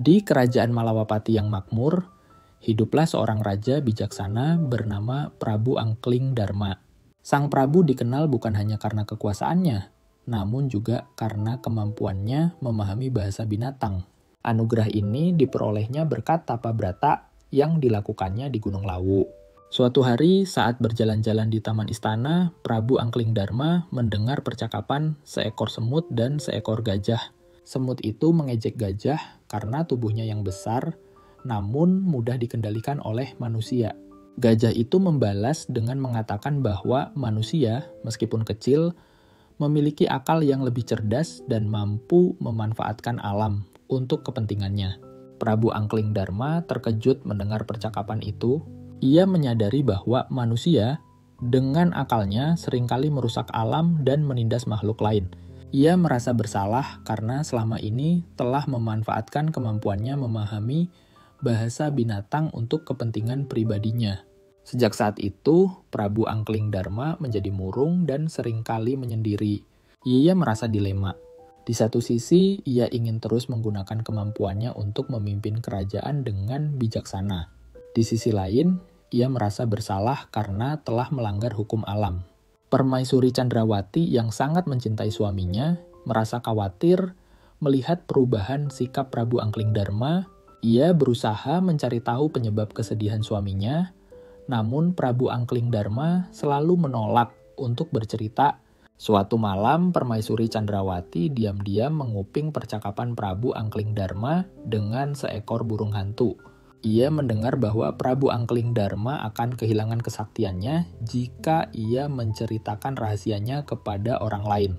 Di kerajaan Malawapati yang makmur, hiduplah seorang raja bijaksana bernama Prabu Angkling Darma. Sang Prabu dikenal bukan hanya karena kekuasaannya, namun juga karena kemampuannya memahami bahasa binatang. Anugerah ini diperolehnya berkat tapa brata yang dilakukannya di Gunung Lawu. Suatu hari saat berjalan-jalan di taman istana, Prabu Angkling Darma mendengar percakapan seekor semut dan seekor gajah. Semut itu mengejek gajah karena tubuhnya yang besar, namun mudah dikendalikan oleh manusia. Gajah itu membalas dengan mengatakan bahwa manusia, meskipun kecil, memiliki akal yang lebih cerdas dan mampu memanfaatkan alam untuk kepentingannya. Prabu Angkling Darma terkejut mendengar percakapan itu. Ia menyadari bahwa manusia dengan akalnya seringkali merusak alam dan menindas makhluk lain. Ia merasa bersalah karena selama ini telah memanfaatkan kemampuannya memahami bahasa binatang untuk kepentingan pribadinya. Sejak saat itu, Prabu Angkling Darma menjadi murung dan seringkali menyendiri. Ia merasa dilema. Di satu sisi, ia ingin terus menggunakan kemampuannya untuk memimpin kerajaan dengan bijaksana. Di sisi lain, ia merasa bersalah karena telah melanggar hukum alam. Permaisuri Chandrawati yang sangat mencintai suaminya merasa khawatir melihat perubahan sikap Prabu Angkling Darma. Ia berusaha mencari tahu penyebab kesedihan suaminya, namun Prabu Angkling Darma selalu menolak untuk bercerita. Suatu malam, Permaisuri Chandrawati diam-diam menguping percakapan Prabu Angkling Darma dengan seekor burung hantu. Ia mendengar bahwa Prabu Angkling Darma akan kehilangan kesaktiannya jika ia menceritakan rahasianya kepada orang lain.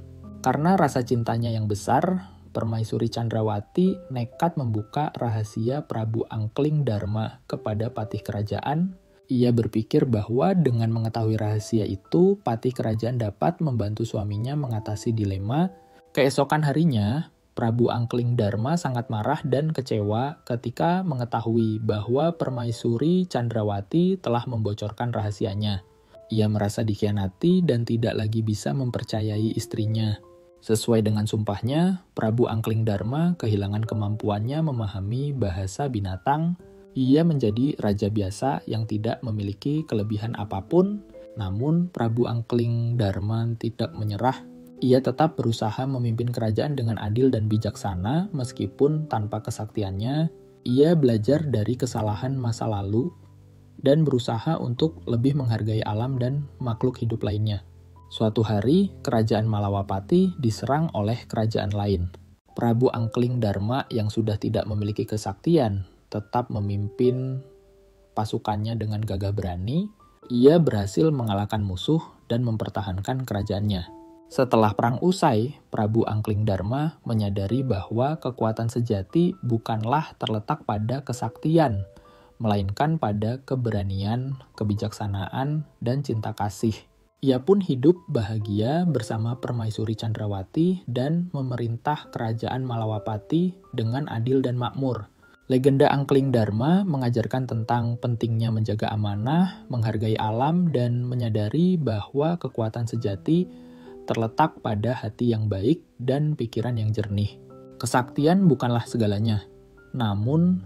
Karena rasa cintanya yang besar, Permaisuri Chandrawati nekat membuka rahasia Prabu Angkling Darma kepada patih kerajaan. Ia berpikir bahwa dengan mengetahui rahasia itu, patih kerajaan dapat membantu suaminya mengatasi dilema. Keesokan harinya, Prabu Angkling Darma sangat marah dan kecewa ketika mengetahui bahwa Permaisuri Chandrawati telah membocorkan rahasianya. Ia merasa dikhianati dan tidak lagi bisa mempercayai istrinya. Sesuai dengan sumpahnya, Prabu Angkling Darma kehilangan kemampuannya memahami bahasa binatang. Ia menjadi raja biasa yang tidak memiliki kelebihan apapun, namun Prabu Angkling Darma tidak menyerah. Ia tetap berusaha memimpin kerajaan dengan adil dan bijaksana meskipun tanpa kesaktiannya. Ia belajar dari kesalahan masa lalu dan berusaha untuk lebih menghargai alam dan makhluk hidup lainnya. Suatu hari, kerajaan Malawapati diserang oleh kerajaan lain. Prabu Angkling Darma yang sudah tidak memiliki kesaktian tetap memimpin pasukannya dengan gagah berani. Ia berhasil mengalahkan musuh dan mempertahankan kerajaannya. Setelah perang usai, Prabu Angkling Darma menyadari bahwa kekuatan sejati bukanlah terletak pada kesaktian, melainkan pada keberanian, kebijaksanaan, dan cinta kasih. Ia pun hidup bahagia bersama Permaisuri Chandrawati dan memerintah kerajaan Malawapati dengan adil dan makmur. Legenda Angkling Darma mengajarkan tentang pentingnya menjaga amanah, menghargai alam, dan menyadari bahwa kekuatan sejati terletak pada hati yang baik dan pikiran yang jernih. Kesaktian bukanlah segalanya, namun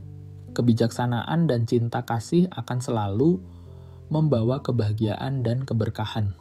kebijaksanaan dan cinta kasih akan selalu membawa kebahagiaan dan keberkahan.